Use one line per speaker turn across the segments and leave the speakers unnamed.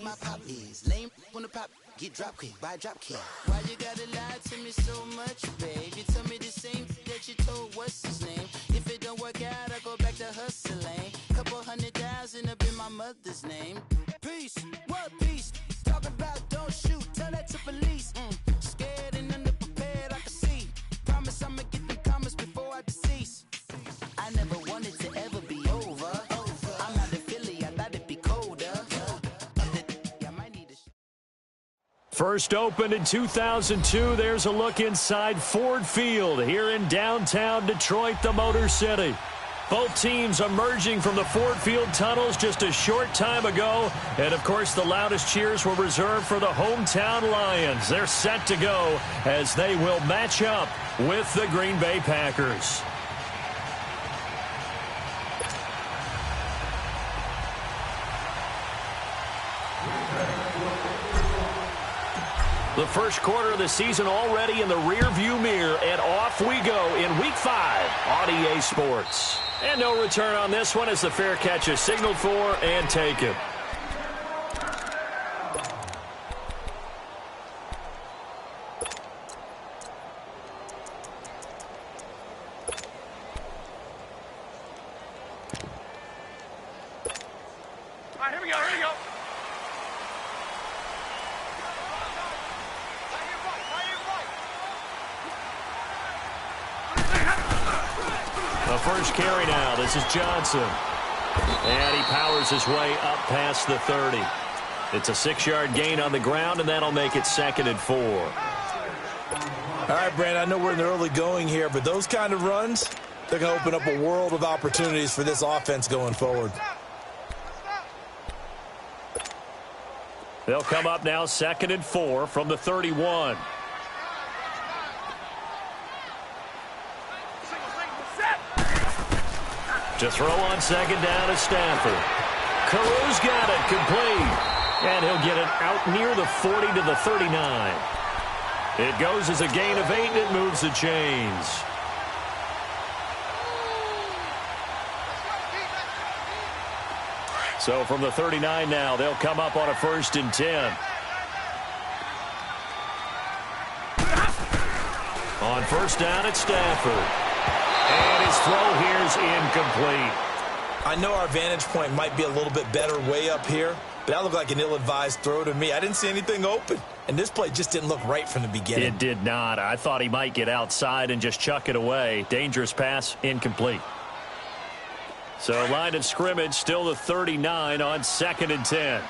my pop is. Lame on the pop, get drop kick by drop kick. Why you gotta lie to me so much, babe? You tell me the same that you told what's his name. If it don't work out, I go back to hustling. Couple 100,000 up in my mother's name. Peace, what peace? Talk about don't shoot, tell that to police. Scared and underprepared, I can see. Promise I'ma get the comments before I decease. I never wanted to ever be over. I'm not a Philly, I thought it'd be colder.
First opened in 2002, there's a look inside Ford Field here in downtown Detroit, the Motor City. Both teams emerging from the Ford Field tunnels just a short time ago. And, of course, the loudest cheers were reserved for the hometown Lions. They're set to go as they will match up with the Green Bay Packers. The first quarter of the season already in the rearview mirror, and off we go in Week 5 on EA Sports. And no return on this one as the fair catch is signaled for and taken.
All right, here we go.
The first carry now. This is Johnson. And he powers his way up past the 30. It's a 6-yard gain on the ground, and that'll make it 2nd and 4.
All right, Brandon, I know we're in the early going here, but those kind of runs, they're going to open up a world of opportunities for this offense going forward.
They'll come up now 2nd and 4 from the 31. To throw on 2nd down is Stafford. Carew's got it complete. And he'll get it out near the 40 to the 39. It goes as a gain of 8, and it moves the chains. So from the 39 now, they'll come up on a 1st and 10. On 1st down, it's Stafford. And his throw here is incomplete.
I know our vantage point might be a little bit better way up here, but that looked like an ill-advised throw to me. I didn't see anything open, and this play just didn't look right from the beginning.
It did not. I thought he might get outside and just chuck it away. Dangerous pass, incomplete. So line of scrimmage, still the 39 on 2nd and 10.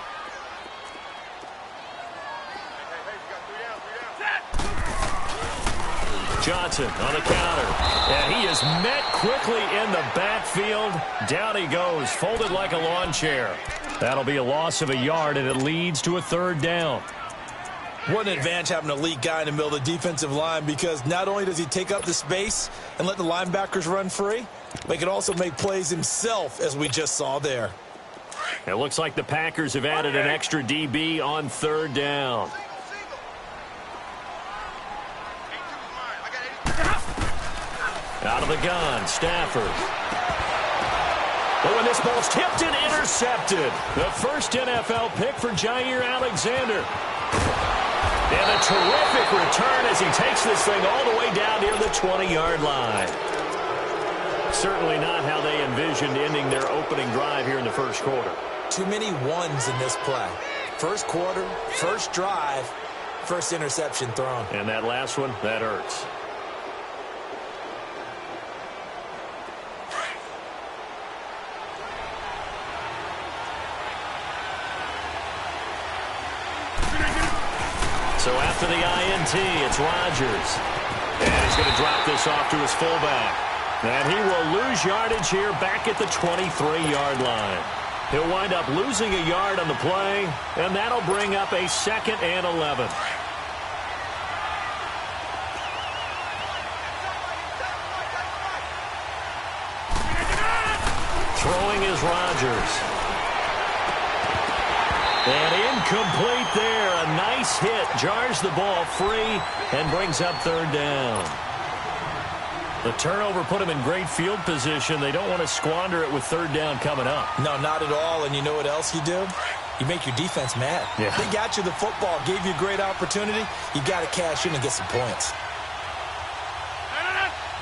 Johnson on the counter, and he is met quickly in the backfield. Down he goes, folded like a lawn chair. That'll be a loss of a yard, and it leads to a 3rd down.
What an advantage having an elite guy in the middle of the defensive line, because not only does he take up the space and let the linebackers run free, but he can also make plays himself, as we just saw there.
It looks like the Packers have added an extra DB on 3rd down. Out of the gun, Stafford. Oh, and this ball's tipped and intercepted. The first NFL pick for Jair Alexander. And a terrific return as he takes this thing all the way down near the 20-yard line. Certainly not how they envisioned ending their opening drive here in the first quarter.
Too many ones in this play. First quarter, first drive, first interception thrown.
And that last one, that hurts. So after the INT, it's Rodgers. And he's going to drop this off to his fullback. And he will lose yardage here back at the 23-yard line. He'll wind up losing a yard on the play, and that'll bring up a 2nd and 11. Throwing is Rodgers. And incomplete there. A nice hit. Jars the ball free and brings up 3rd down. The turnover put him in great field position. They don't want to squander it with 3rd down coming up.
No, not at all. And you know what else you do? you make your defense mad.
Yeah.
They got you the football, gave you a great opportunity. You got to cash in and get some points.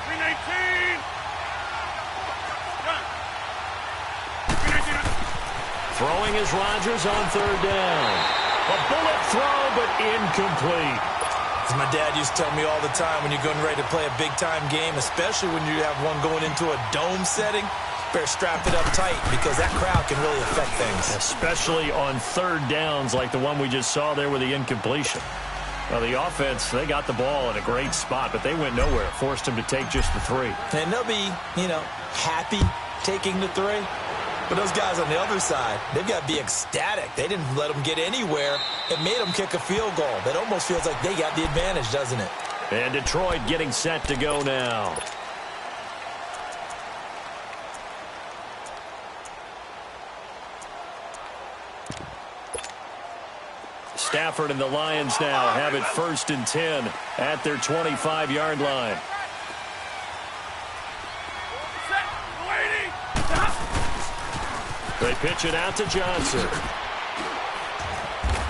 319.
Throwing is Rodgers on third down. A bullet throw, but incomplete.
As my dad used to tell me all the time, when you're getting ready to play a big-time game, especially when you have one going into a dome setting, better strap it up tight because that crowd can really affect things.
Especially on third downs like the one we just saw there with the incompletion. Well, the offense, they got the ball in a great spot, but they went nowhere. Forced them to take just the 3.
And they'll be, happy taking the 3. But those guys on the other side, they've got to be ecstatic. They didn't let them get anywhere. It made them kick a field goal. That almost feels like they got the advantage, doesn't it?
And Detroit getting set to go now. Stafford and the Lions now have it 1st and 10 at their 25-yard line. They pitch it out to Johnson.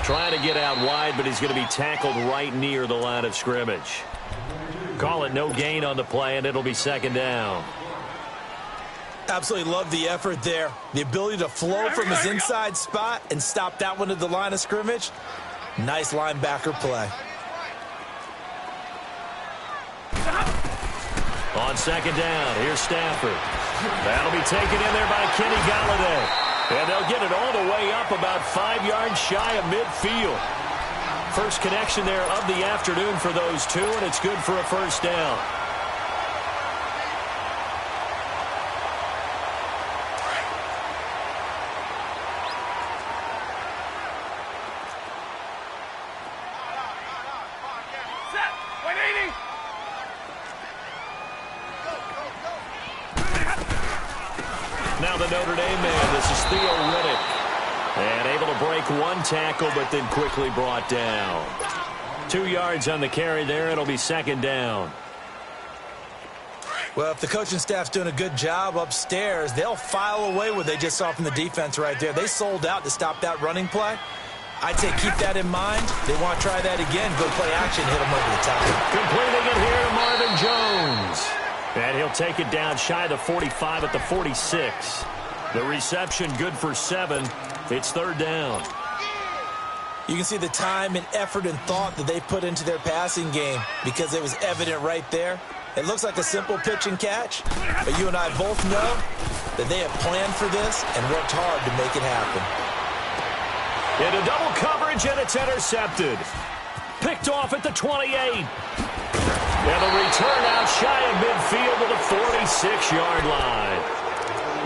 Trying to get out wide, but he's going to be tackled right near the line of scrimmage. Call it no gain on the play, and it'll be 2nd down.
Absolutely love the effort there. The ability to flow from his inside spot and stop that one at the line of scrimmage. Nice linebacker play.
On 2nd down, here's Stafford. That'll be taken in there by Kenny Golladay. And they'll get it all the way up about 5 yards shy of midfield. First connection there of the afternoon for those two, and it's good for a 1st down. Now the Notre Dame man, this is Theo Riddick. And able to break one tackle, but then quickly brought down. 2 yards on the carry there. It'll be 2nd down.
Well, if the coaching staff's doing a good job upstairs, they'll file away what they just saw from the defense right there. They sold out to stop that running play. I'd say keep that in mind. They want to try that again. Go play action, hit them over the top.
Completing it here to Marvin Jones. And he'll take it down shy of the 45 at the 46. The reception good for 7. It's 3rd down.
You can see the time and effort and thought that they put into their passing game because it was evident right there. It looks like a simple pitch and catch, but you and I both know that they have planned for this and worked hard to make it happen.
Into double coverage, and it's intercepted. Picked off at the 28. And the return out shy of midfield to the 46-yard line.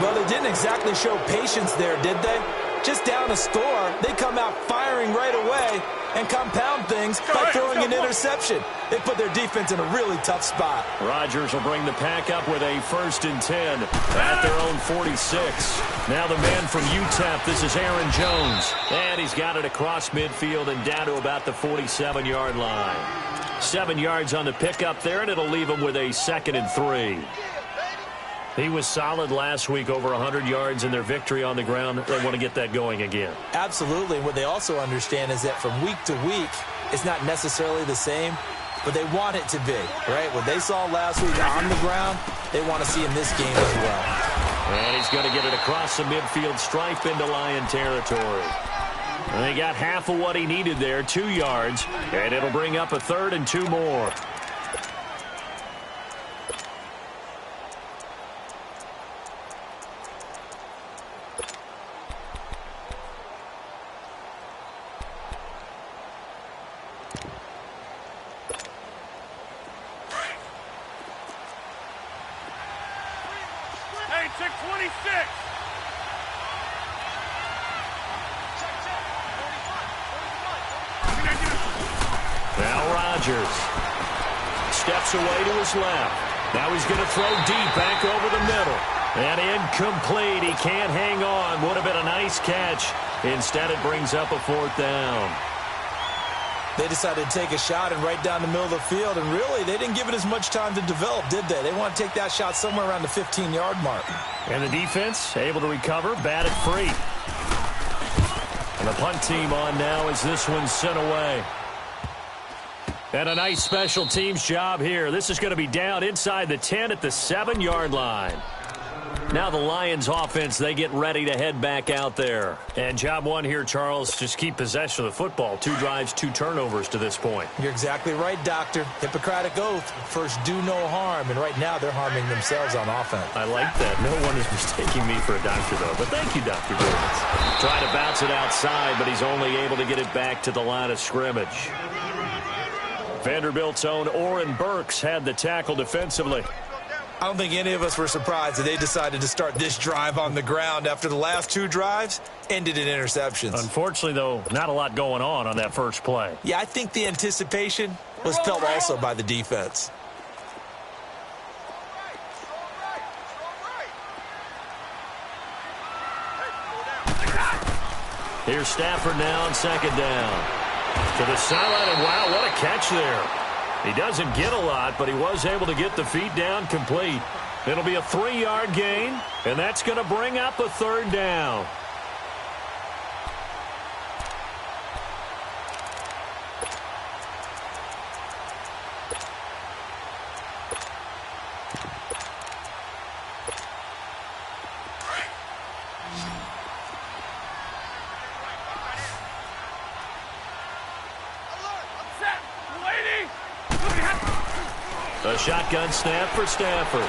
Well, they didn't exactly show patience there, did they? Just down a score, they come out firing right away and compound things by throwing an interception. They put their defense in a really tough spot.
Rodgers will bring the pack up with a 1st and 10 at their own 46. Now the man from UTEP, this is Aaron Jones. And he's got it across midfield and down to about the 47-yard line. 7 yards on the pickup there, and it'll leave him with a 2nd and 3. He was solid last week, over 100 yards in their victory on the ground. They want to get that going again.
Absolutely. What they also understand is that from week to week, it's not necessarily the same, but they want it to be, right? What they saw last week on the ground, they want to see in this game as well.
And he's going to get it across the midfield stripe into Lion territory. And they got half of what he needed there, 2 yards, and it'll bring up a 3rd and 2 more.
Hey, check 26.
Now Rodgers steps away to his left. Now he's going to throw deep back over the middle. And incomplete. He can't hang on. Would have been a nice catch. Instead, it brings up a 4th down.
They decided to take a shot and right down the middle of the field, and really, they didn't give it as much time to develop, did they? They want to take that shot somewhere around the 15-yard mark.
And the defense able to recover, batted free. And the punt team on now as this one's sent away. And a nice special teams job here. This is going to be down inside the 10 at the 7-yard line. Now the Lions offense, they get ready to head back out there. And job one here, Charles, just keep possession of the football. 2 drives, 2 turnovers to this point.
You're exactly right, Doctor. Hippocratic oath. First, do no harm. And right now, they're harming themselves on offense.
I like that. No one is mistaking me for a doctor, though. But thank you, Dr. Burns. Trying to bounce it outside, but he's only able to get it back to the line of scrimmage. Vanderbilt's own Oren Burks had the tackle defensively.
I don't think any of us were surprised that they decided to start this drive on the ground after the last 2 drives ended in interceptions.
Unfortunately, though, not a lot going on that first play.
Yeah, I think the anticipation was felt also by the defense.
Here's Stafford now on 2nd down. To the sideline, and wow, what a catch there. He doesn't get a lot, but he was able to get the feet down complete. It'll be a 3-yard gain, and that's going to bring up a 3rd down. A shotgun snap for Stafford.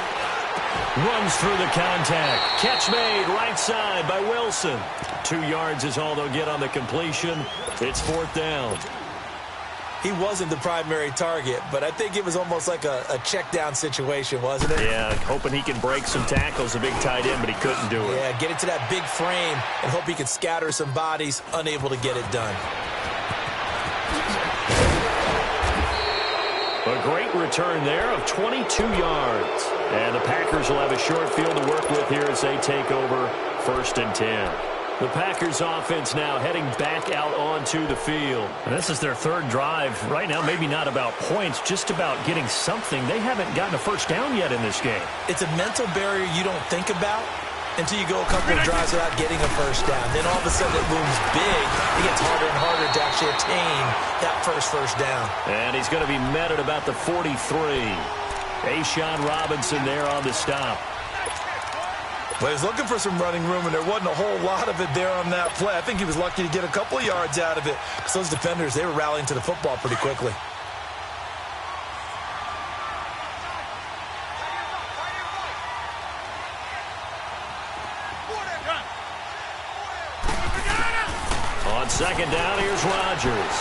Runs through the contact. Catch made right side by Wilson. 2 yards is all they'll get on the completion. It's 4th down.
He wasn't the primary target, but I think it was almost like a check down situation, wasn't it?
Yeah, hoping he can break some tackles, a big tight end, but he couldn't do it.
Yeah, get it to that big frame and hope he can scatter some bodies, unable to get it done.
A great return there of 22 yards. And the Packers will have a short field to work with here as they take over 1st and 10. The Packers offense now heading back out onto the field. And this is their 3rd drive. Right now, maybe not about points, just about getting something. They haven't gotten a first down yet in this game.
It's a mental barrier you don't think about until you go a couple of drives without getting a first down. Then all of a sudden it looms big. It gets harder and harder to actually attain that first down.
And he's going to be met at about the 43. A'Shawn Robinson there on the stop.
Well, he was looking for some running room, and there wasn't a whole lot of it there on that play. I think he was lucky to get a couple of yards out of it because those defenders, they were rallying to the football pretty quickly.
On 2nd down, here's Rodgers.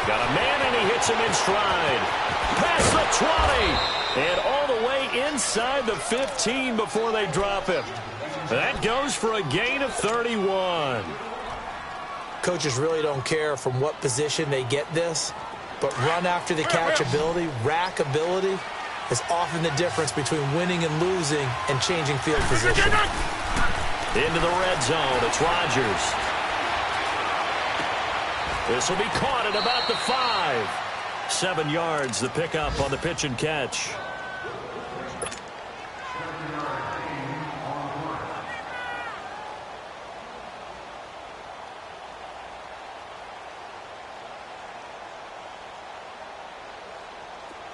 Got a man, and he hits him in stride. Past the 20, and all the way inside the 15 before they drop him. That goes for a gain of 31.
Coaches really don't care from what position they get this, but run after the catch ability, rack ability, is often the difference between winning and losing and changing field position.
Into the red zone, it's Rodgers. This will be caught at about the 5. 7 yards, the pickup on the pitch and catch.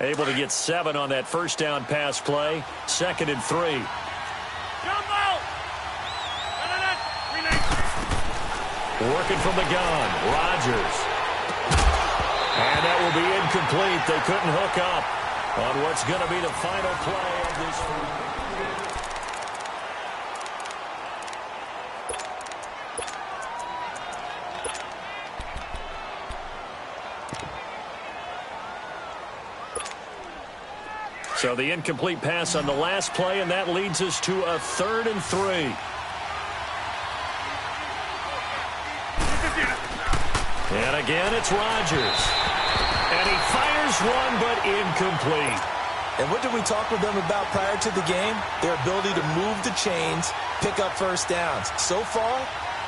Able to get 7 on that first down pass play. 2nd and 3. Working from the gun, Rodgers. And that will be incomplete. They couldn't hook up on what's going to be the final play of this. So the incomplete pass on the last play, and that leads us to a 3rd and 3. And again, it's Rodgers. And he fires one, but incomplete.
And what did we talk with them about prior to the game? Their ability to move the chains, pick up first downs. So far,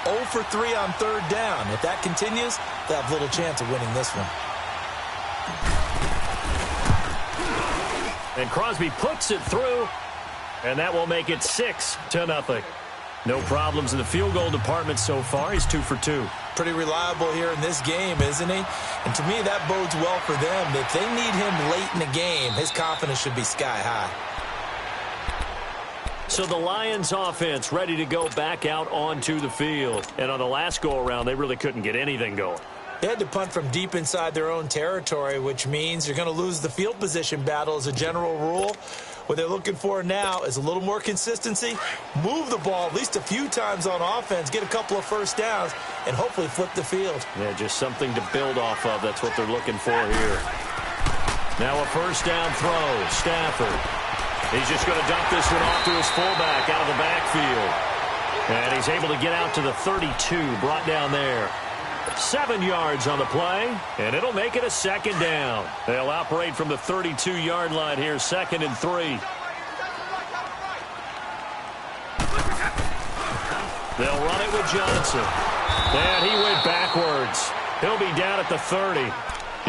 0 for 3 on 3rd down. If that continues, they'll have little chance of winning this one.
And Crosby puts it through, and that will make it 6-0. No problems in the field goal department so far. He's 2 for 2.
Pretty reliable here in this game, isn't he? And to me, that bodes well for them. If they need him late in the game, his confidence should be sky high.
So the Lions offense ready to go back out onto the field. And on the last go-around, they really couldn't get anything going.
They had to punt from deep inside their own territory, which means you're going to lose the field position battle as a general rule. What they're looking for now is a little more consistency, move the ball at least a few times on offense, get a couple of first downs, and hopefully flip the field.
Yeah, just something to build off of. That's what they're looking for here. Now a first down throw. Stafford. He's just going to dump this one off to his fullback out of the backfield. And he's able to get out to the 32, brought down there. 7 yards on the play, and it'll make it a second down. They'll operate from the 32-yard line here, 2nd and 3. They'll run it with Johnson. And he went backwards. He'll be down at the 30.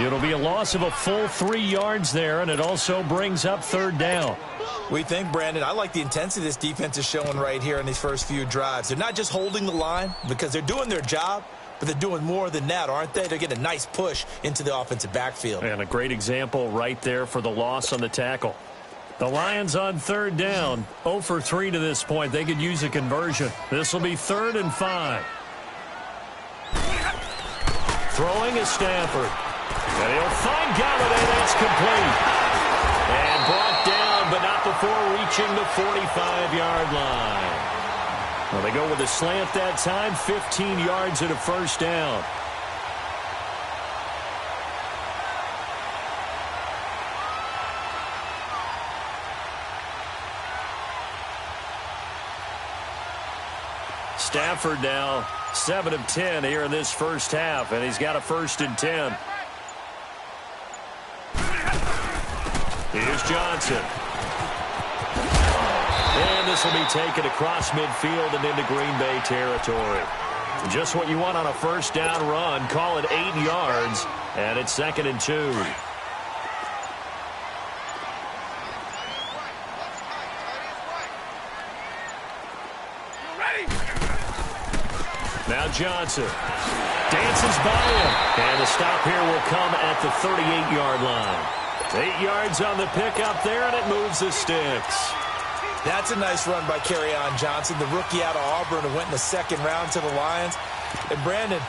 It'll be a loss of a full 3 yards there, and it also brings up 3rd down.
We think, Brandon, I like the intensity this defense is showing right here in these first few drives. They're not just holding the line because they're doing their job, but they're doing more than that, aren't they? They're getting a nice push into the offensive backfield.
And a great example right there for the loss on the tackle. The Lions on 3rd down, 0 for 3 to this point. They could use a conversion. This will be 3rd and 5. Throwing is Stafford. And he'll find Galladay. That's complete. And brought down, but not before reaching the 45-yard line. Well, they go with a slant that time, 15 yards and a first down. Stafford now 7 of 10 here in this first half, and he's got a 1st and 10. Here's Johnson. And this will be taken across midfield and into Green Bay territory. Just what you want on a first down run. Call it 8 yards, and it's 2nd and 2. Now Johnson dances by him, and the stop here will come at the 38-yard line. 8 yards on the pickup there, and it moves the sticks.
That's a nice run by Kerryon Johnson, the rookie out of Auburn who went in the 2nd round to the Lions. And, Brandon,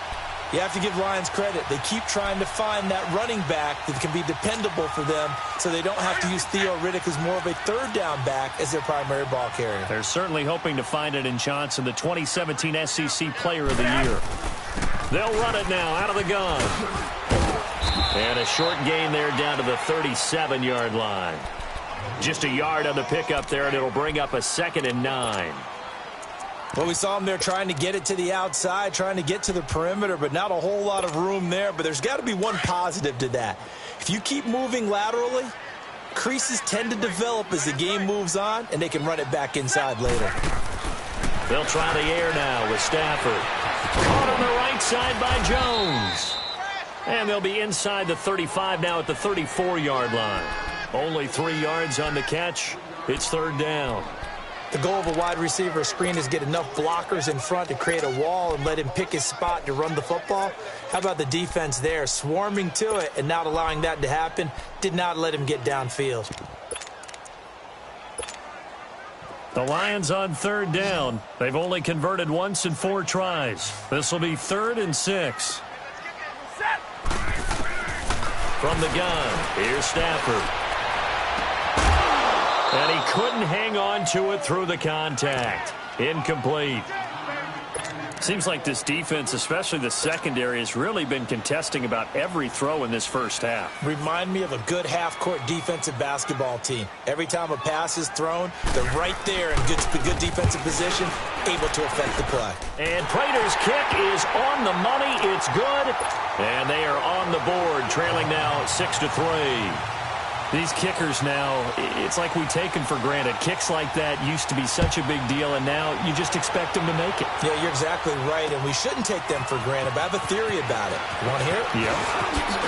you have to give Lions credit. They keep trying to find that running back that can be dependable for them so they don't have to use Theo Riddick, who's more of a 3rd down back, as their primary ball carrier.
They're certainly hoping to find it in Johnson, the 2017 SEC Player of the Year. They'll run it now out of the gun. And a short gain there down to the 37-yard line. Just a yard on the pickup there, and it'll bring up a 2nd and 9.
Well, we saw him there trying to get it to the outside, trying to get to the perimeter, but not a whole lot of room there. But there's got to be one positive to that. If you keep moving laterally, creases tend to develop as the game moves on, and they can run it back inside later.
They'll try the air now with Stafford. Caught on the right side by Jones. And they'll be inside the 35 now at the 34-yard line. Only 3 yards on the catch. It's 3rd down.
The goal of a wide receiver screen is get enough blockers in front to create a wall and let him pick his spot to run the football. How about the defense there, swarming to it and not allowing that to happen? Did not let him get downfield.
The Lions on 3rd down. They've only converted once in 4 tries. This will be 3rd and 6. From the gun, here's Stafford. And he couldn't hang on to it through the contact. Incomplete. Seems like this defense, especially the secondary, has really been contesting about every throw in this first half.
Remind me of a good half-court defensive basketball team. Every time a pass is thrown, they're right there in good defensive position, able to affect the play.
And Prater's kick is on the money. It's good. And they are on the board, trailing now 6-3. These kickers now, it's like we take them for granted. Kicks like that used to be such a big deal, and now you just expect them to make it.
Yeah, you're exactly right, and we shouldn't take them for granted, but I have a theory about it. You want to hear it?
Yeah.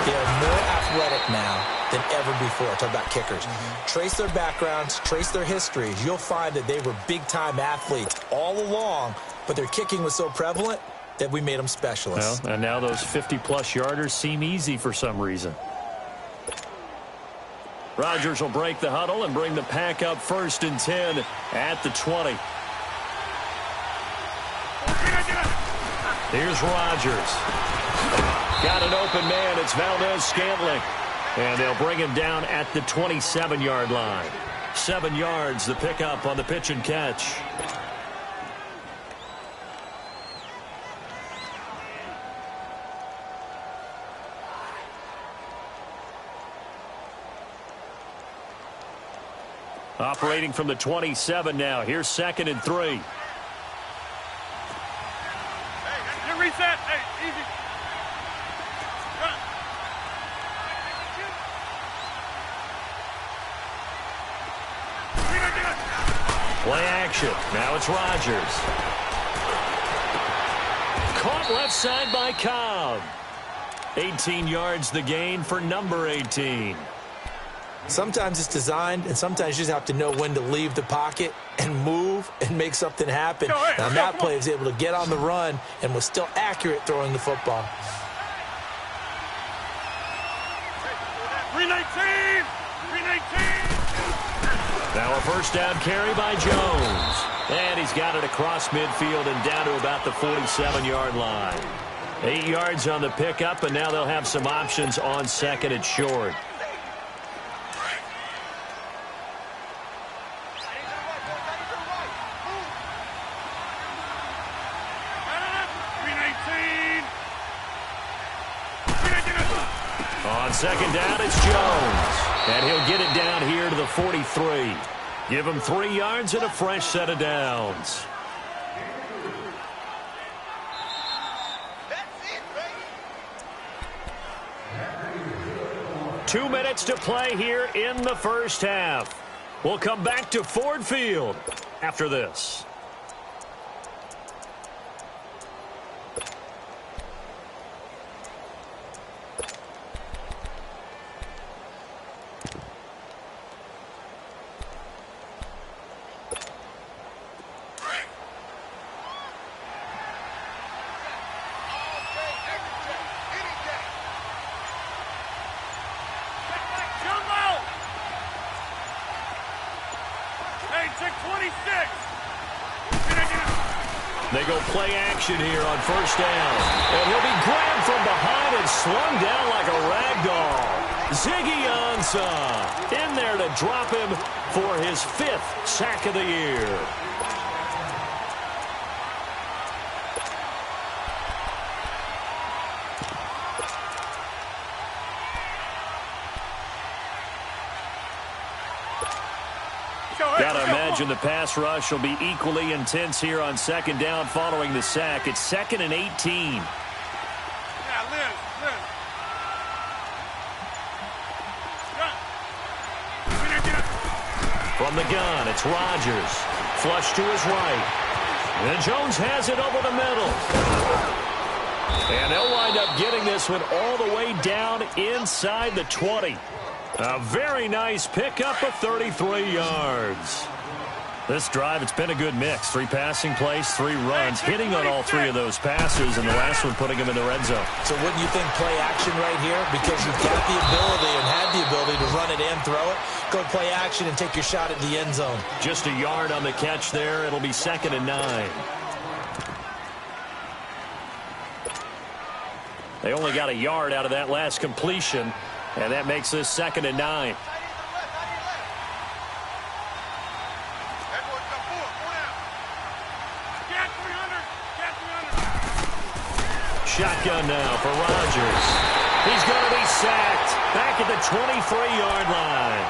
They are more athletic now than ever before. Talk about kickers. Trace their backgrounds, trace their histories. You'll find that they were big-time athletes all along, but their kicking was so prevalent that we made them specialists.
Well, and now those 50-plus yarders seem easy for some reason. Rodgers will break the huddle and bring the pack up 1st and 10 at the 20. Here's Rodgers. Got an open man. It's Valdez-Scantling. And they'll bring him down at the 27-yard line. 7 yards, the pickup on the pitch and catch. Operating from the 27 now. Here's 2nd and 3.
Hey, get reset. Hey, easy.
Play action. Now it's Rodgers. Caught left side by Cobb. 18 yards the gain for number 18.
Sometimes it's designed, and sometimes you just have to know when to leave the pocket and move and make something happen. Now, that play was able to get on the run and was still accurate throwing the football.
319! 319!
Now a first down carry by Jones. And he's got it across midfield and down to about the 47-yard line. 8 yards on the pickup, and now they'll have some options on 2nd and short. On 2nd down, it's Jones. And he'll get it down here to the 43. Give him 3 yards and a fresh set of downs. Two minutes to play here in the first half. We'll come back to Ford Field after this. They go play action here on 1st down. And he'll be grabbed from behind and slung down like a rag doll. Ziggy Ansah in there to drop him for his 5th sack of the year. Gotta imagine the pass rush will be equally intense here on 2nd down following the sack. It's 2nd and 18.
Yeah, Liz.
From the gun, it's Rodgers. Flush to his right. And Jones has it over the middle. And they'll wind up getting this one all the way down inside the 20. A very nice pickup of 33 yards. This drive, it's been a good mix. 3 passing plays, 3 runs, hitting on all 3 of those passes, and the last one putting him in the red zone.
So wouldn't you think play action right here? Because you've got the ability and had the ability to run it and throw it. Go play action and take your shot at the end zone.
Just a yard on the catch there. It'll be 2nd and 9. They only got a yard out of that last completion. And that makes this 2nd and 9. Shotgun now for Rodgers. He's going to be sacked back at the 23-yard line.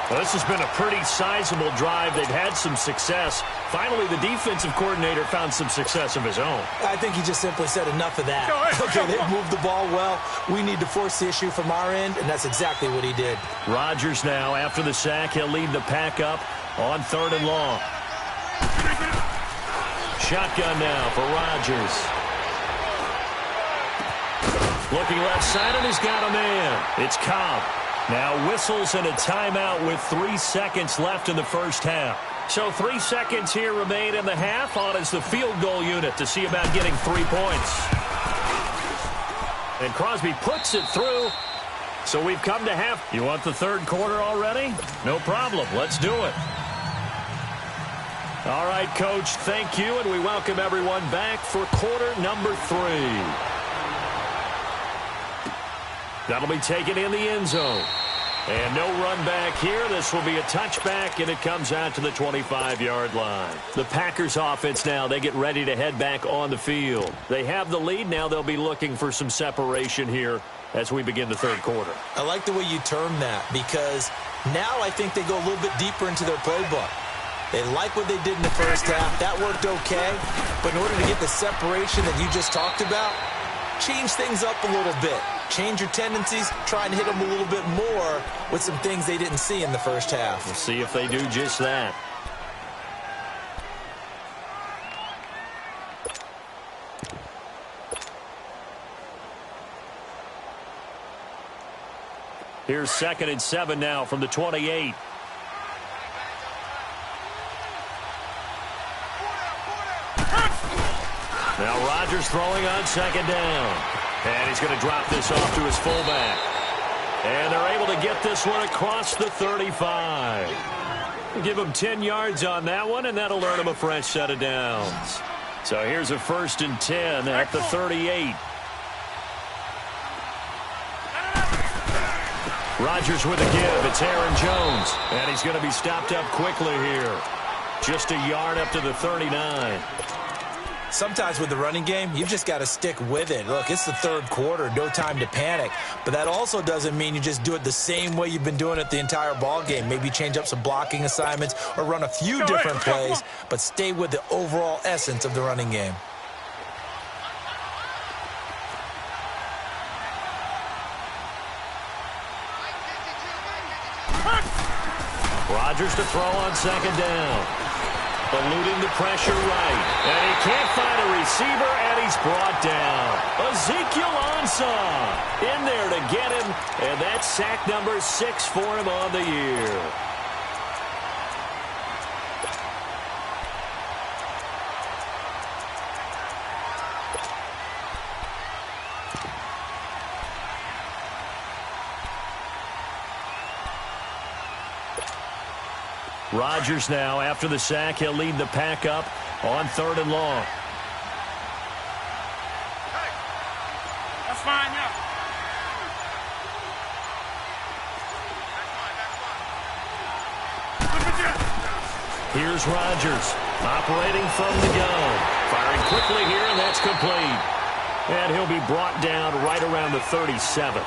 Well, this has been a pretty sizable drive. They've had some success. Finally, the defensive coordinator found some success of his own.
I think he just simply said enough of that. Okay, they've moved the ball well. We need to force the issue from our end, and that's exactly what he did.
Rodgers now, after the sack, he'll lead the pack up on 3rd and long. Shotgun now for Rodgers. Looking left side, and he's got a man. It's Cobb. Now whistles and a timeout with 3 seconds left in the first half. So 3 seconds here remain in the half. On is the field goal unit to see about getting 3 points. And Crosby puts it through. So we've come to half. You want the 3rd quarter already? No problem. Let's do it. All right, Coach, thank you, and we welcome everyone back for quarter number 3. That'll be taken in the end zone. And no run back here. This will be a touchback, and it comes out to the 25-yard line. The Packers offense now, they get ready to head back on the field. They have the lead. Now they'll be looking for some separation here as we begin the 3rd quarter.
I like the way you term that, because now I think they go a little bit deeper into their playbook. They like what they did in the first half. That worked okay. But in order to get the separation that you just talked about, change things up a little bit. Change your tendencies, try and hit them a little bit more with some things they didn't see in the first half.
We'll see if they do just that. Here's 2nd and 7 now from the 28. Now Rodgers throwing on 2nd down. And he's going to drop this off to his fullback. And they're able to get this one across the 35. Give him 10 yards on that one, and that'll earn him a fresh set of downs. So here's a 1st and 10 at the 38. Rodgers with a give. It's Aaron Jones. And he's going to be stopped up quickly here. Just a yard up to the 39.
Sometimes with the running game, you've just got to stick with it. Look, it's the 3rd quarter, no time to panic. But that also doesn't mean you just do it the same way you've been doing it the entire ball game. Maybe change up some blocking assignments or run a few different plays, but stay with the overall essence of the running game.
Rodgers to throw on 2nd down. Eluding the pressure right. And he can't find a receiver, and he's brought down. Ezekiel Ansah in there to get him, and that's sack number 6 for him on the year. Rodgers now, after the sack, he'll lead the pack up on 3rd and long.
Hey, that's fine, yeah.
Here's Rodgers, operating from the gun. Firing quickly here, and that's complete. And he'll be brought down right around the 37.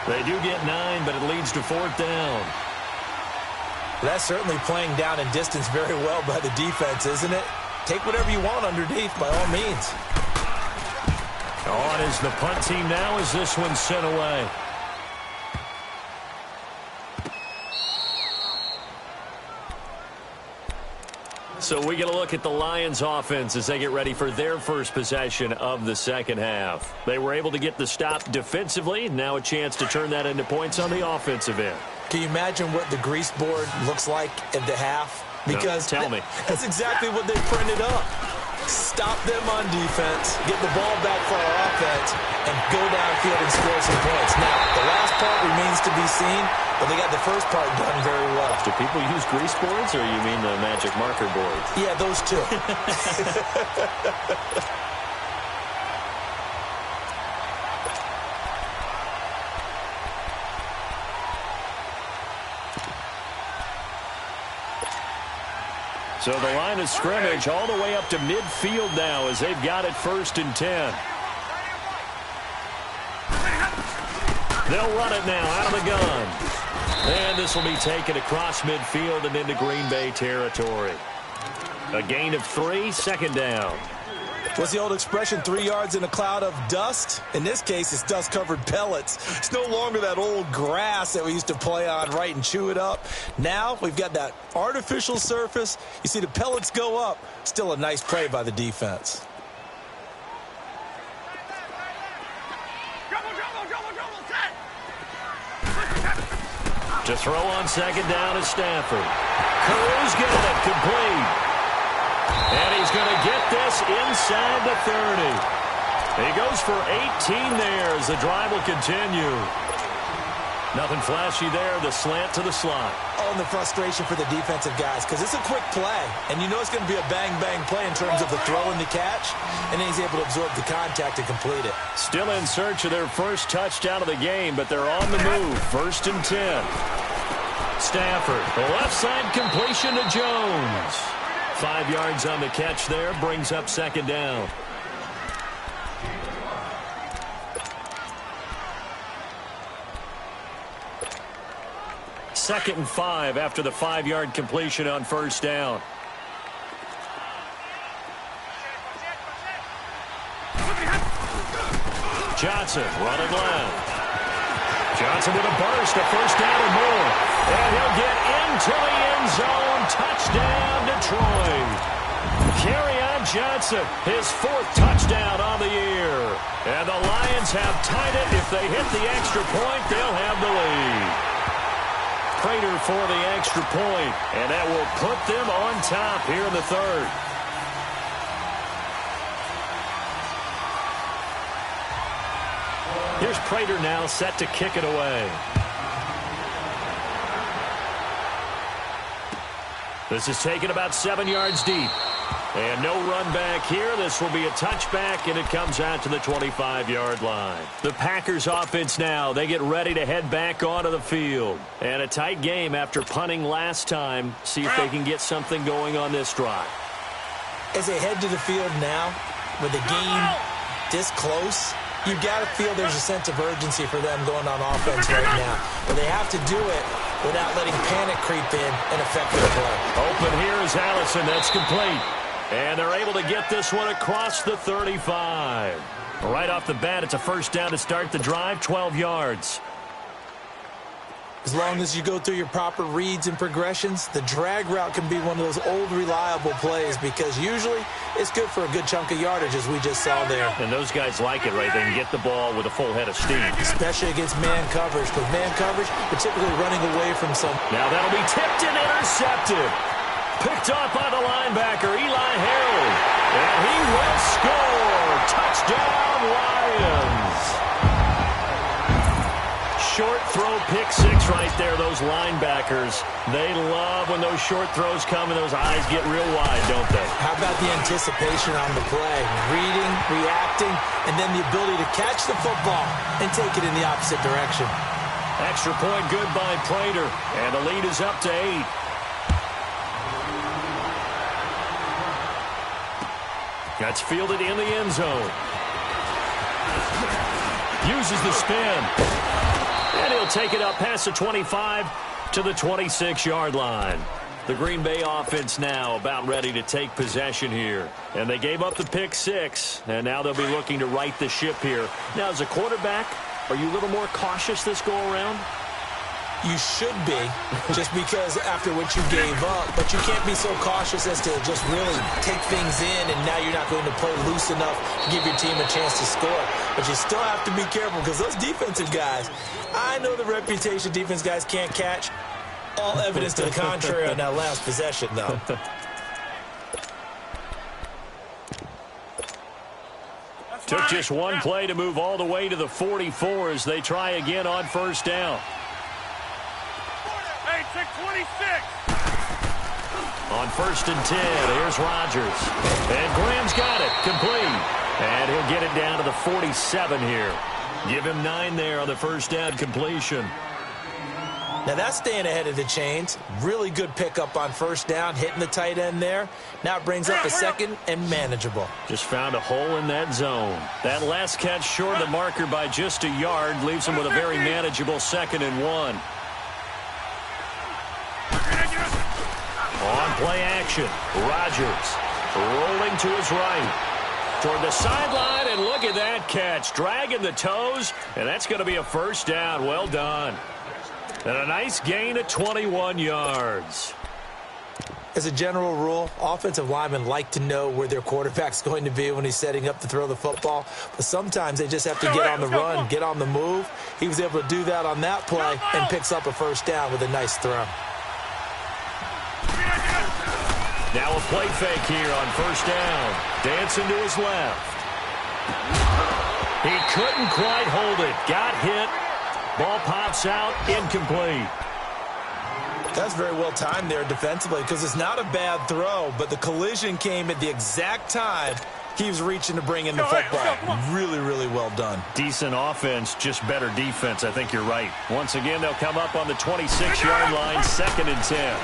They do get 9, but it leads to 4th down.
That's certainly playing down in distance very well by the defense, isn't it? Take whatever you want underneath, by all means.
On is the punt team now as this one's sent away. So we get a look at the Lions offense as they get ready for their first possession of the second half. They were able to get the stop defensively. Now a chance to turn that into points on the offensive end.
Can you imagine what the grease board looks like at the half? Because
no, tell me.
That's exactly what they printed up. Stop them on defense, get the ball back for our offense, and go downfield and score some points. Now, the last part remains to be seen, but they got the first part done very well.
Do people use grease boards, or you mean the magic marker boards?
Yeah, those two.
So the line of scrimmage all the way up to midfield now as they've got it 1st and 10. They'll run it now out of the gun. And this will be taken across midfield and into Green Bay territory. A gain of 3, second down.
What's the old expression, 3 yards in a cloud of dust? In this case, it's dust-covered pellets. It's no longer that old grass that we used to play on, right, and chew it up. Now we've got that artificial surface. You see the pellets go up. Still a nice play by the defense.
To throw on second down is Stafford. Carew's got it, complete. And he's going to get this inside the 30. He goes for 18 there as the drive will continue. Nothing flashy there, the slant to the slot.
Oh, and the frustration for the defensive guys, because it's a quick play. And you know it's going to be a bang-bang play in terms of the throw and the catch. And then he's able to absorb the contact and complete it.
Still in search of their first touchdown of the game, but they're on the move. 1st and 10. Stafford, the left side completion to Jones. 5 yards on the catch there, brings up second down. Second and 5 after the 5-yard completion on first down. Johnson running left. Johnson with a burst, a first down and more. And he'll get into the end zone. Touchdown, Detroit. Kerryon Johnson, his 4th touchdown on the year. And the Lions have tied it. If they hit the extra point, they'll have the lead. Prater for the extra point, and that will put them on top here in the 3rd. Here's Prater now set to kick it away. This is taken about 7 yards deep. And no run back here. This will be a touchback, and it comes out to the 25-yard line. The Packers offense now, they get ready to head back onto the field. And a tight game after punting last time. See if they can get something going on this drive.
As they head to the field now, with the game this close, you've got to feel there's a sense of urgency for them going on offense right now. But they have to do it without letting panic creep in and affect their play.
Open here is Allison. That's complete. And they're able to get this one across the 35. Right off the bat, it's a first down to start the drive, 12 yards.
As long as you go through your proper reads and progressions, the drag route can be one of those old reliable plays because usually it's good for a good chunk of yardage, as we just saw there.
And those guys like it, right? They can get the ball with a full head of steam.
Especially against man coverage, because man coverage, they're typically running away from some.
Now that'll be tipped and intercepted. Picked up by the linebacker, Eli Harold. And he will score. Touchdown, Lions. Short throw, pick 6 right there. Those linebackers, they love when those short throws come and those eyes get real wide, don't they?
How about the anticipation on the play? Reading, reacting, and then the ability to catch the football and take it in the opposite direction.
Extra point good by Prater. And the lead is up to 8. That's fielded in the end zone. Uses the spin. And he'll take it up past the 25 to the 26-yard line. The Green Bay offense now about ready to take possession here. And they gave up the pick 6, and now they'll be looking to right the ship here. Now, as a quarterback, are you a little more cautious this go-around?
You should be, just because after what you gave up, but you can't be so cautious as to just really take things in, and now you're not going to play loose enough to give your team a chance to score. But you still have to be careful because those defensive guys, I know the reputation defense guys can't catch. All evidence to the contrary on that last possession, though.
Took just one play to move all the way to the 44 as they try again on first down.
Hey, check 26.
On 1st and 10, here's Rodgers. And Graham's got it, complete. And he'll get it down to the 47 here. Give him 9 there on the first down completion.
Now that's staying ahead of the chains. Really good pickup on first down, hitting the tight end there. Now it brings up a second and manageable.
Just found a hole in that zone. That last catch short of the marker by just a yard leaves him with a very manageable 2nd and 1. On play action, Rodgers rolling to his right. Toward the sideline, and look at that catch. Dragging the toes, and that's going to be a first down. Well done. And a nice gain of 21 yards.
As a general rule, offensive linemen like to know where their quarterback's going to be when he's setting up to throw the football. But sometimes they just have to get on the run, get on the move. He was able to do that on that play and picks up a first down with a nice throw.
Now a play fake here on first down. Dancing to his left. He couldn't quite hold it. Got hit. Ball pops out. Incomplete.
That's very well timed there defensively because it's not a bad throw, but the collision came at the exact time he was reaching to bring in the football. Really, really well done.
Decent offense, just better defense. I think you're right. Once again, they'll come up on the 26-yard line, 2nd and 10.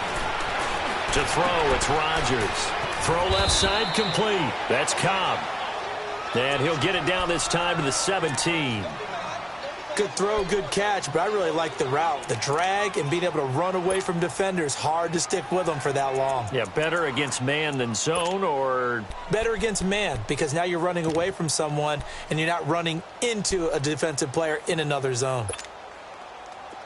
To throw, it's Rodgers. Throw left side, complete. That's Cobb. And he'll get it down this time to the 17.
Good throw, good catch, but I really like the route. The drag and being able to run away from defenders, hard to stick with them for that long.
Yeah, better against man than zone, or?
Better against man, because now you're running away from someone and you're not running into a defensive player in another zone.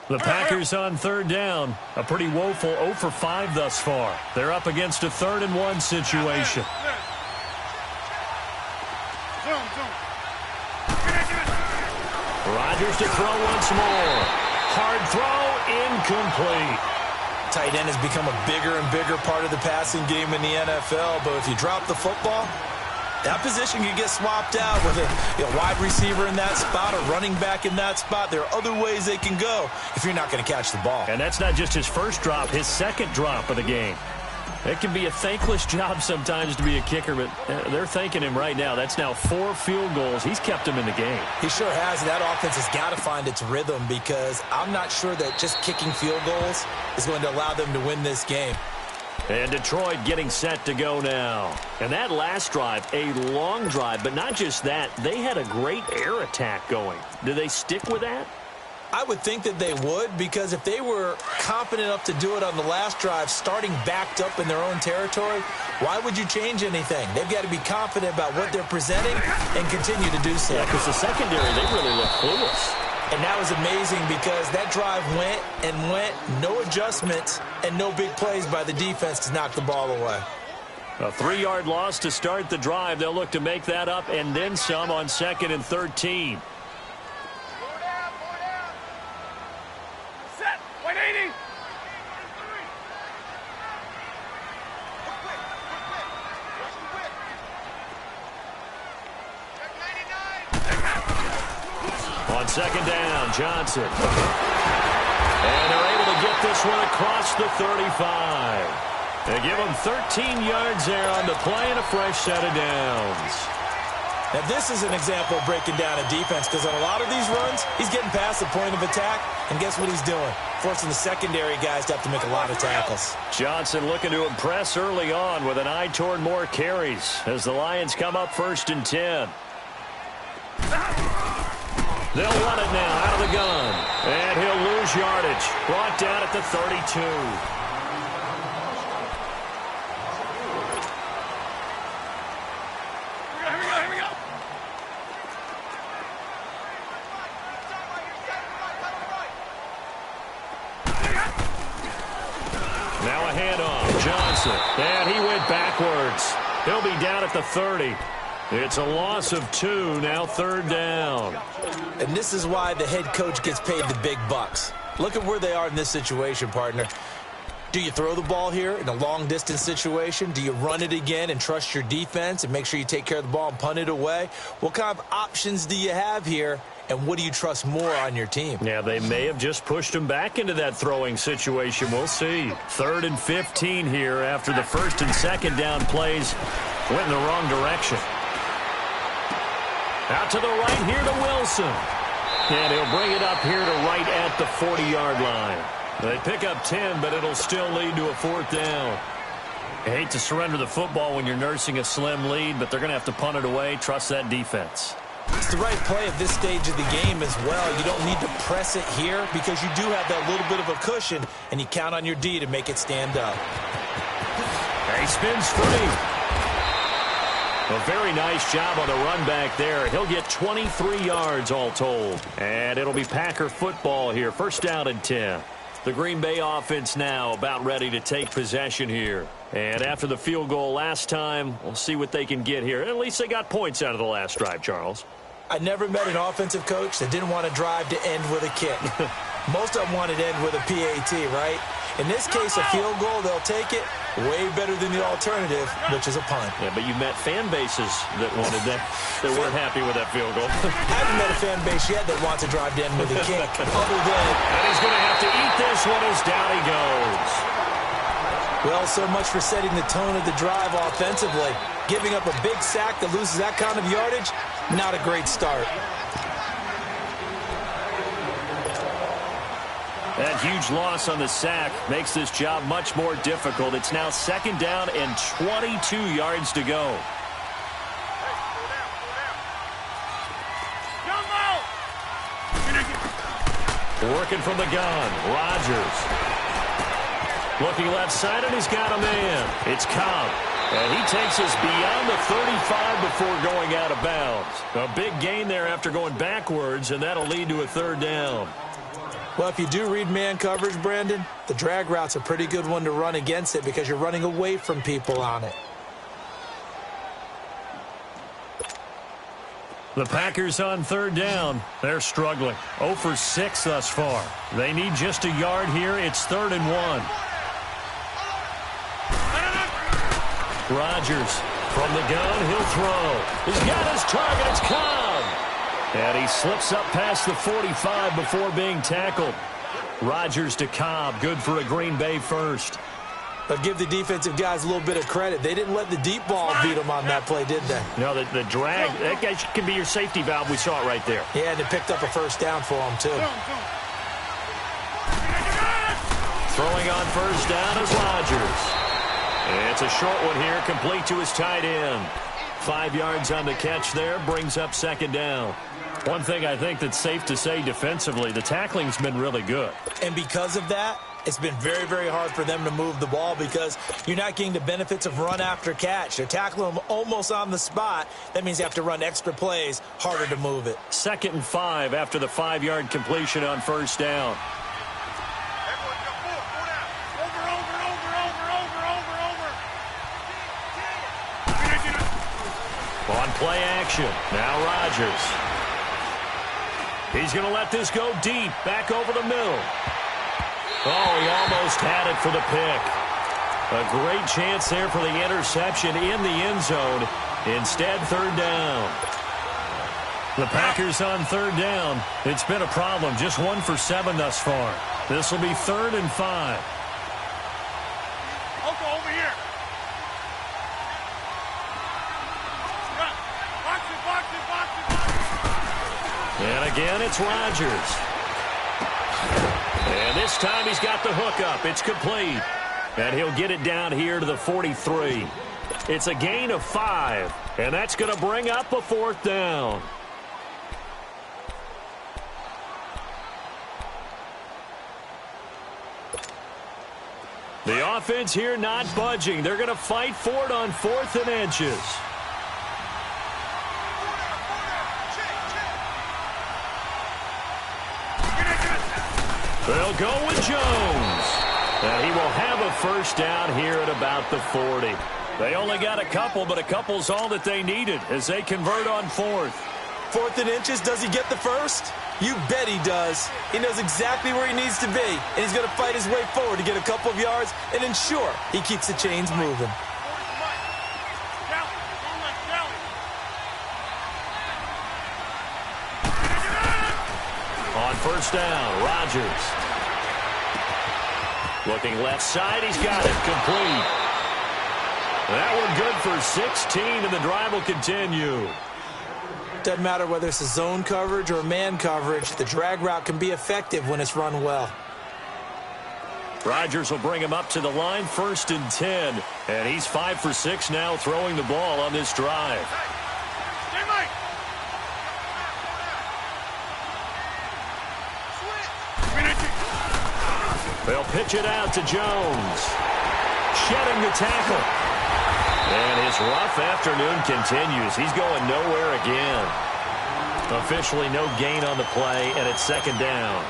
The Packers on 3rd down. A pretty woeful 0 for 5 thus far. They're up against a 3rd and 1 situation. Rodgers to throw once more. Hard throw, incomplete.
Tight end has become a bigger and bigger part of the passing game in the NFL, but if you drop the football, that position can get swapped out with a wide receiver in that spot, a running back in that spot. There are other ways they can go if you're not going to catch the ball.
And that's not just his first drop, his 2nd drop of the game. It can be a thankless job sometimes to be a kicker, but they're thanking him right now. That's now 4 field goals. He's kept him in the game.
He sure has, and that offense has got to find its rhythm because I'm not sure that just kicking field goals is going to allow them to win this game.
And Detroit getting set to go now. And that last drive, a long drive, but not just that. They had a great air attack going. Do they stick with that?
I would think that they would, because if they were confident enough to do it on the last drive, starting backed up in their own territory, why would you change anything? They've got to be confident about what they're presenting and continue to do so.
Yeah, because the secondary, they really look clueless.
And that was amazing because that drive went and went, no adjustments, and no big plays by the defense to knock the ball away.
A 3-yard loss to start the drive. They'll look to make that up and then some on 2nd and 13.
Set. 180.
On 2nd down, Johnson. And they're able to get this one across the 35. They give him 13 yards there on the play and a fresh set of downs.
Now, this is an example of breaking down a defense because on a lot of these runs, he's getting past the point of attack, and guess what he's doing? Forcing the secondary guys to have to make a lot of tackles.
Johnson looking to impress early on with an eye toward more carries as the Lions come up 1st and 10. They'll run it now out of the gun. And he'll lose yardage. Brought down at the 32.
Here we go.
Now a handoff. Johnson. And he went backwards. He'll be down at the 30. It's a loss of 2, now 3rd down.
And this is why the head coach gets paid the big bucks. Look at where they are in this situation, partner. Do you throw the ball here in a long-distance situation? Do you run it again and trust your defense and make sure you take care of the ball and punt it away? What kind of options do you have here, and what do you trust more on your team?
Yeah, they may have just pushed him back into that throwing situation. We'll see. 3rd and 15 here after the 1st and 2nd down plays went in the wrong direction. Out to the right here to Wilson. And he'll bring it up here to right at the 40-yard line. They pick up 10, but it'll still lead to a 4th down. I hate to surrender the football when you're nursing a slim lead, but they're going to have to punt it away. Trust that defense.
It's the right play at this stage of the game as well. You don't need to press it here because you do have that little bit of a cushion, and you count on your D to make it stand up.
He spins free. A very nice job on the run back there. He'll get 23 yards all told. And it'll be Packer football here. First down and 10. The Green Bay offense now about ready to take possession here. And after the field goal last time, we'll see what they can get here. At least they got points out of the last drive, Charles.
I never met an offensive coach that didn't want to drive to end with a kick. Most of them wanted to end with a PAT, right? In this case, a field goal, they'll take it. Way better than the alternative, which is a punt.
Yeah, but you met fan bases that wanted that. They weren't happy with that field goal.
Haven't met a fan base yet that wants to drive to end with a kick. Other than...
And he's going to have to eat this one as down he goes.
Well, so much for setting the tone of the drive offensively. Giving up a big sack that loses that kind of yardage, not a great start.
That huge loss on the sack makes this job much more difficult. It's now second down and 22 yards to go. Working from the gun, Rodgers. Looking left side, and he's got a man. It's Cobb. And he takes us beyond the 35 before going out of bounds. A big gain there after going backwards, and that'll lead to a third down.
Well, if you do read man coverage, Brandon, the drag route's a pretty good one to run against it because you're running away from people on it.
The Packers on third down. They're struggling. 0 for 6 thus far. They need just a yard here. It's 3rd and 1. Rodgers from the gun. He'll throw. He's got his target. It's Cobb. And he slips up past the 45 before being tackled. Rodgers to Cobb. Good for a Green Bay first.
But give the defensive guys a little bit of credit. They didn't let the deep ball beat them on that play, did they?
No, the drag, that guy can be your safety valve. We saw it right there.
Yeah, and they picked up a first down for him, too.
Throwing on first down is Rodgers. It's a short one here, complete to his tight end. 5 yards on the catch there, brings up second down. One thing I think that's safe to say defensively, the tackling's been really good.
And because of that, it's been very, very hard for them to move the ball because you're not getting the benefits of run after catch. They're tackling them almost on the spot. That means you have to run extra plays, harder to move it.
2nd and 5 after the 5-yard completion on first down. On play action, now Rodgers. He's going to let this go deep, back over the middle. Oh, he almost had it for the pick. A great chance there for the interception in the end zone. Instead, third down. The Packers on third down. It's been a problem, just 1 for 7 thus far. This will be 3rd and 5.
Over here.
And again, it's Rodgers. And this time he's got the hook up. It's complete. And he'll get it down here to the 43. It's a gain of 5. And that's going to bring up a 4th down. The offense here not budging. They're going to fight for it on 4th and inches. They'll go with Jones. And he will have a first down here at about the 40. They only got a couple, but a couple's all that they needed as they convert on 4th.
4th and inches, does he get the first? You bet he does. He knows exactly where he needs to be, and he's going to fight his way forward to get a couple of yards and ensure he keeps the chains moving.
On first down, Rodgers. Looking left side, he's got it, complete. That one good for 16, and the drive will continue.
Doesn't matter whether it's a zone coverage or man coverage, the drag route can be effective when it's run well.
Rodgers will bring him up to the line, 1st and 10. And he's 5 for 6 now throwing the ball on this drive. They'll pitch it out to Jones. Shedding the tackle. And his rough afternoon continues. He's going nowhere again. Officially no gain on the play, and it's second down.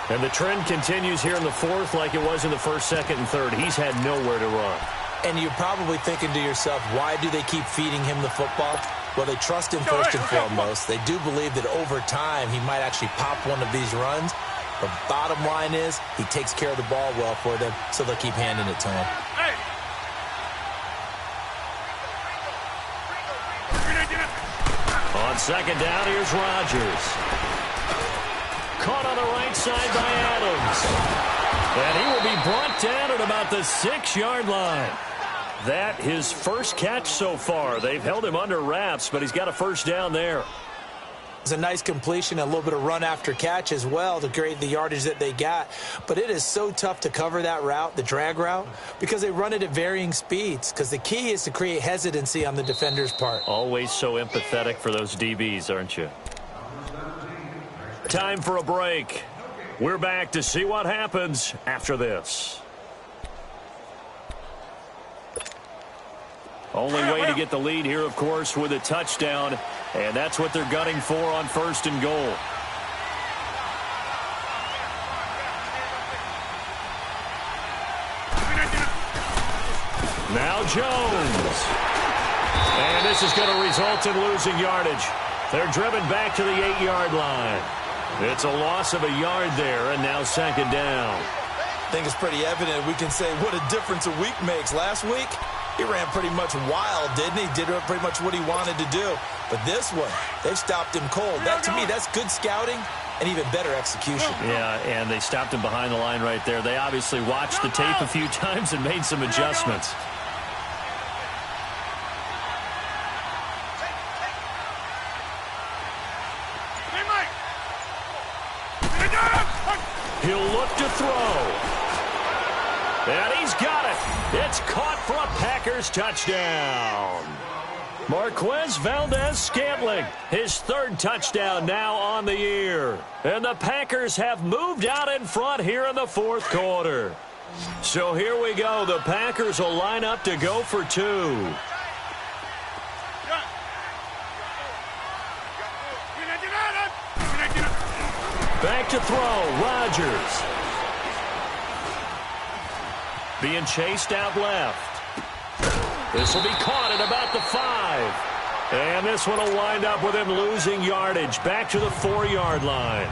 And the trend continues here in the fourth like it was in the first, second, and third. He's had nowhere to run.
And you're probably thinking to yourself, why do they keep feeding him the football? Well, they trust him first and foremost. They do believe that over time he might actually pop one of these runs. But bottom line is he takes care of the ball well for them, so they'll keep handing it to him.
On second down, here's Rodgers. Caught on the right side by Adams. And he will be brought down at about the 6-yard line. That his first catch so far. They've held him under wraps, but he's got a first down there.
It's a nice completion, a little bit of run after catch as well to create the yardage that they got. But it is so tough to cover that route, the drag route, because they run it at varying speeds. Because the key is to create hesitancy on the defender's part.
Always so empathetic for those DBs, aren't you? Time for a break. We're back to see what happens after this. Only way to get the lead here, of course, with a touchdown. And that's what they're gunning for on first and goal. Now Jones. And this is going to result in losing yardage. They're driven back to the 8-yard line. It's a loss of a yard there, and now second down.
I think it's pretty evident. We can say what a difference a week makes. Last week, he ran pretty much wild, didn't he? Did pretty much what he wanted to do. But this one, they've stopped him cold. That, to me, that's good scouting and even better execution.
Yeah, and they stopped him behind the line right there. They obviously watched the tape a few times and made some adjustments. He'll look to throw. And he's got it. It's caught for a Packers touchdown. Marquez Valdez-Scantling, his third touchdown now on the year. And the Packers have moved out in front here in the fourth quarter. So here we go. The Packers will line up to go for two. Back to throw, Rodgers. Being chased out left. This will be caught at about the 5. And this one will wind up with him losing yardage. Back to the 4-yard line.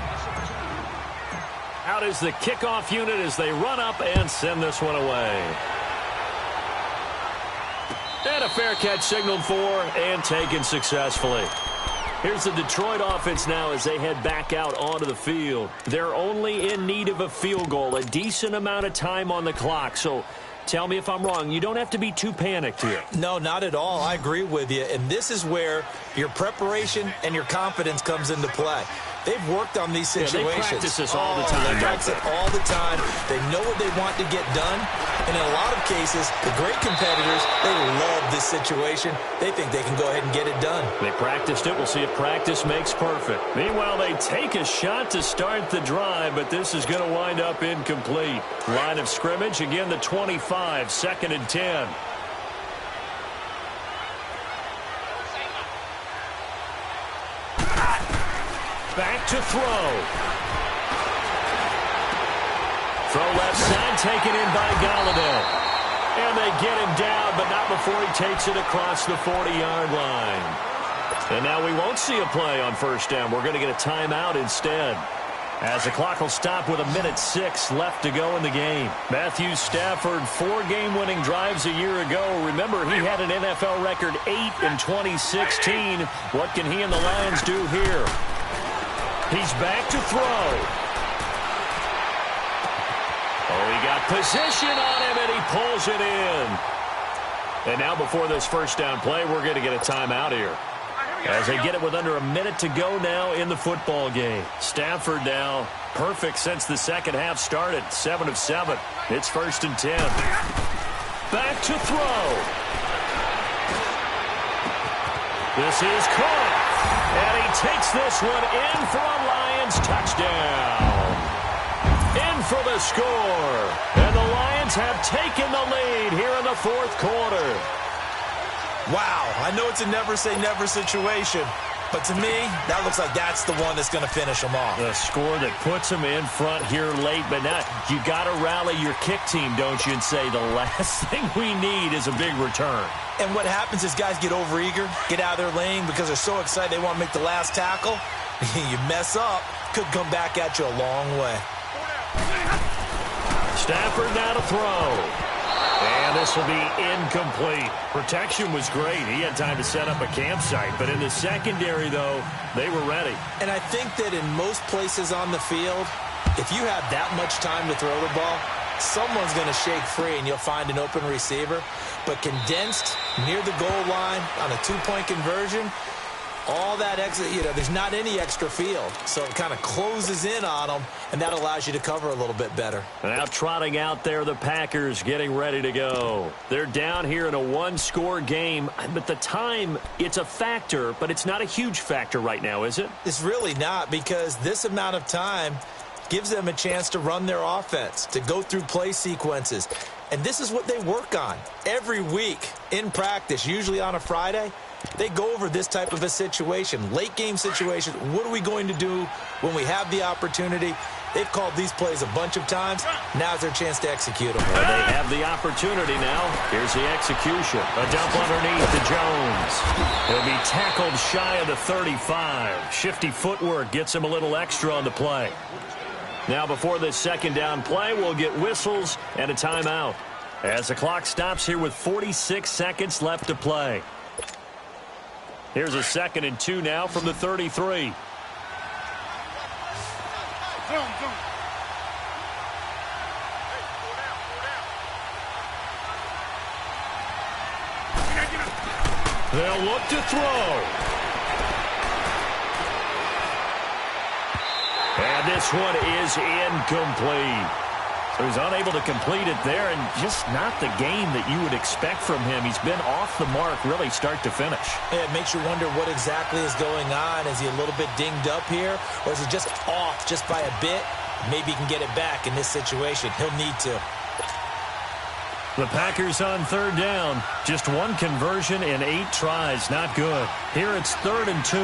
Out is the kickoff unit as they run up and send this one away. And a fair catch signaled for and taken successfully. Here's the Detroit offense now as they head back out onto the field. They're only in need of a field goal, a decent amount of time on the clock. So tell me if I'm wrong. You don't have to be too panicked here.
No, not at all. I agree with you. And this is where your preparation and your confidence comes into play. They've worked on these situations.
They practice this all the time.
They practice it all the time. They know what they want to get done. And in a lot of cases, the great competitors, they love this situation. They think they can go ahead and get it done.
They practiced it. We'll see if practice makes perfect. Meanwhile, they take a shot to start the drive, but this is going to wind up incomplete. Line of scrimmage, again, the 25, 2nd and 10. Back to throw. Throw left side, taken in by Golladay. And they get him down, but not before he takes it across the 40-yard line. And now we won't see a play on first down. We're going to get a timeout instead, as the clock will stop with 1:06 left to go in the game. Matthew Stafford, 4 game-winning drives a year ago. Remember, he had an NFL record 8 in 2016. What can he and the Lions do here? He's back to throw. Oh, he got position on him, and he pulls it in. And now before this first down play, we're going to get a timeout here, as they get it with under a minute to go now in the football game. Stafford now perfect since the second half started, 7 of 7. It's 1st and 10. Back to throw. This is caught. And he takes this one in for a Lions touchdown. In for the score. And the Lions have taken the lead here in the fourth quarter.
Wow, I know it's a never-say-never situation, but to me, that looks like that's the one that's going to finish them off.
The score that puts them in front here late, but now you got to rally your kick team, don't you, and say the last thing we need is a big return.
And what happens is guys get overeager, get out of their lane because they're so excited they want to make the last tackle. You mess up, could come back at you a long way.
Stafford now to throw. And this will be incomplete. Protection was great. He had time to set up a campsite. But in the secondary, though, they were ready.
And I think that in most places on the field, if you have that much time to throw the ball, someone's going to shake free and you'll find an open receiver. But condensed near the goal line on a two-point conversion, all that extra, there's not any extra field. So it kind of closes in on them, and that allows you to cover a little bit better.
Now trotting out there, the Packers getting ready to go. They're down here in a one-score game, but the time, it's a factor, but it's not a huge factor right now, is it?
It's really not, because this amount of time gives them a chance to run their offense, to go through play sequences. And this is what they work on every week in practice, usually on a Friday. They go over this type of a situation, late game situation. What are we going to do when we have the opportunity? They've called these plays a bunch of times. Now's their chance to execute them.
Well, they have the opportunity now. Here's the execution. A dump underneath to Jones. He'll be tackled shy of the 35. Shifty footwork gets him a little extra on the play. Now before this second down play, we'll get whistles and a timeout as the clock stops here with 46 seconds left to play. Here's a 2nd and 2 now from the 33. They'll look to throw. And this one is incomplete. So he's unable to complete it there, and just not the game that you would expect from him. He's been off the mark really start to finish.
Yeah, it makes you wonder what exactly is going on. Is he a little bit dinged up here, or is he just off just by a bit? Maybe he can get it back in this situation. He'll need to.
The Packers on 3rd down. Just one conversion in 8 tries. Not good. Here it's 3rd and 2.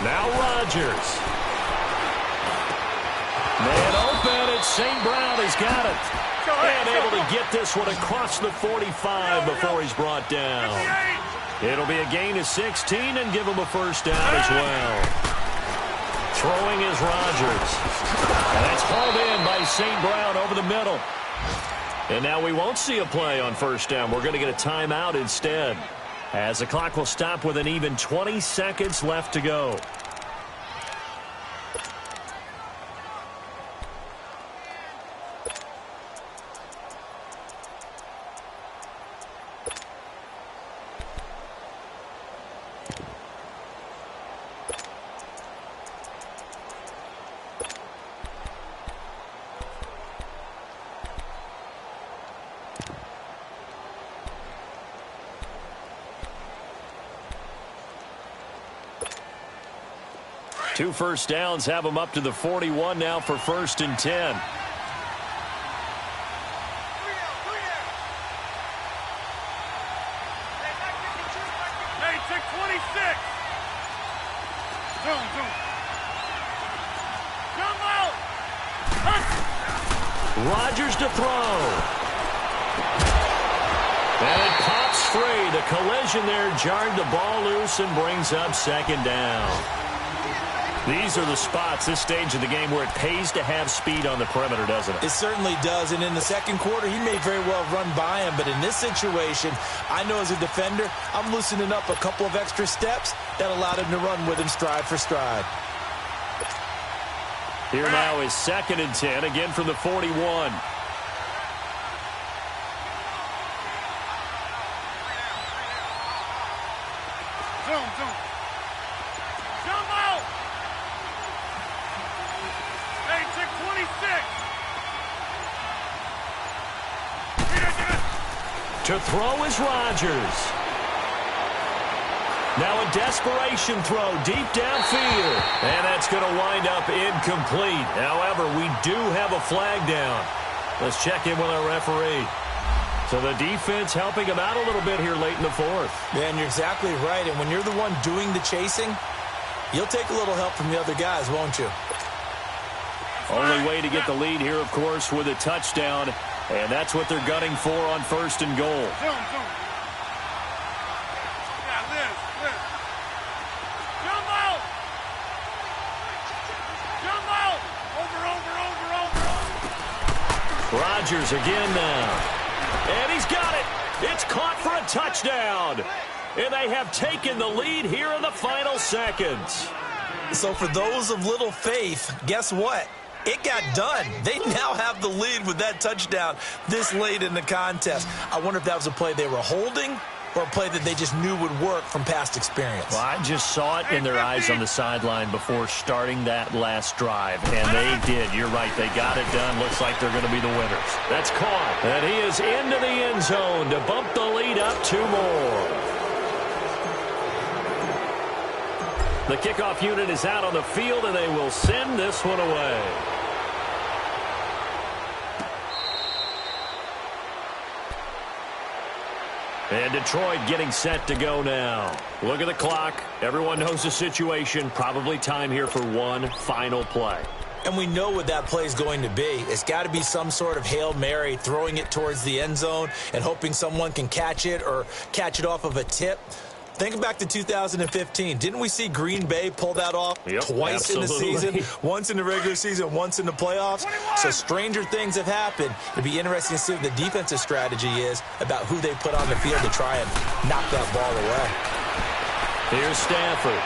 Now Rodgers. Man open, it's St. Brown. He's got it. And able to get this one across the 45 before he's brought down. It'll be a gain of 16 and give him a first down as well. Throwing is Rodgers. And that's hauled in by St. Brown over the middle. And now we won't see a play on first down. We're going to get a timeout instead, as the clock will stop with an even 20 seconds left to go. Two first downs have them up to the 41 now for 1st and 10.
Hey, check 26. Zone. Jump out.
Rodgers to throw. And it pops free. The collision there jarred the ball loose and brings up 2nd down. These are the spots, this stage of the game, where it pays to have speed on the perimeter, doesn't it?
It certainly does, and in the second quarter, he may very well run by him, but in this situation, I know as a defender, I'm loosening up a couple of extra steps that allowed him to run with him stride for stride.
Here now is 2nd and 10, again from the 41.
Zone. Jump out. Hey, check 26.
To throw is Rodgers. Now a desperation throw deep downfield. And that's going to wind up incomplete. However, we do have a flag down. Let's check in with our referee. So the defense helping him out a little bit here late in the fourth.
Man, you're exactly right. And when you're the one doing the chasing, you'll take a little help from the other guys, won't you?
Only way to get the lead here, of course, with a touchdown. And that's what they're gunning for on 1st and goal.
Zoom. Yeah, Liz. Jump out. Over.
Rodgers again now. And he's got it. It's caught for a touchdown. And they have taken the lead here in the final seconds.
So for those of little faith, guess what? It got done. They now have the lead with that touchdown this late in the contest. I wonder if that was a play they were holding or a play that they just knew would work from past experience.
Well, I just saw it in their eyes on the sideline before starting that last drive, and they did. You're right. They got it done. Looks like they're going to be the winners. That's caught, and he is into the end zone to bump the lead up 2 more. The kickoff unit is out on the field, and they will send this one away. And Detroit getting set to go now. Look at the clock. Everyone knows the situation. Probably time here for one final play.
And we know what that play is going to be. It's got to be some sort of Hail Mary, throwing it towards the end zone and hoping someone can catch it or catch it off of a tip. Think back to 2015. Didn't we see Green Bay pull that off twice in the season? Once in the regular season, once in the playoffs. So stranger things have happened. It'd be interesting to see what the defensive strategy is about who they put on the field to try and knock that ball away.
Here's Stafford.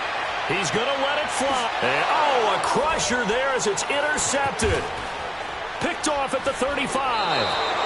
He's going to let it fly. And, oh, a crusher there as it's intercepted. Picked off at the 35.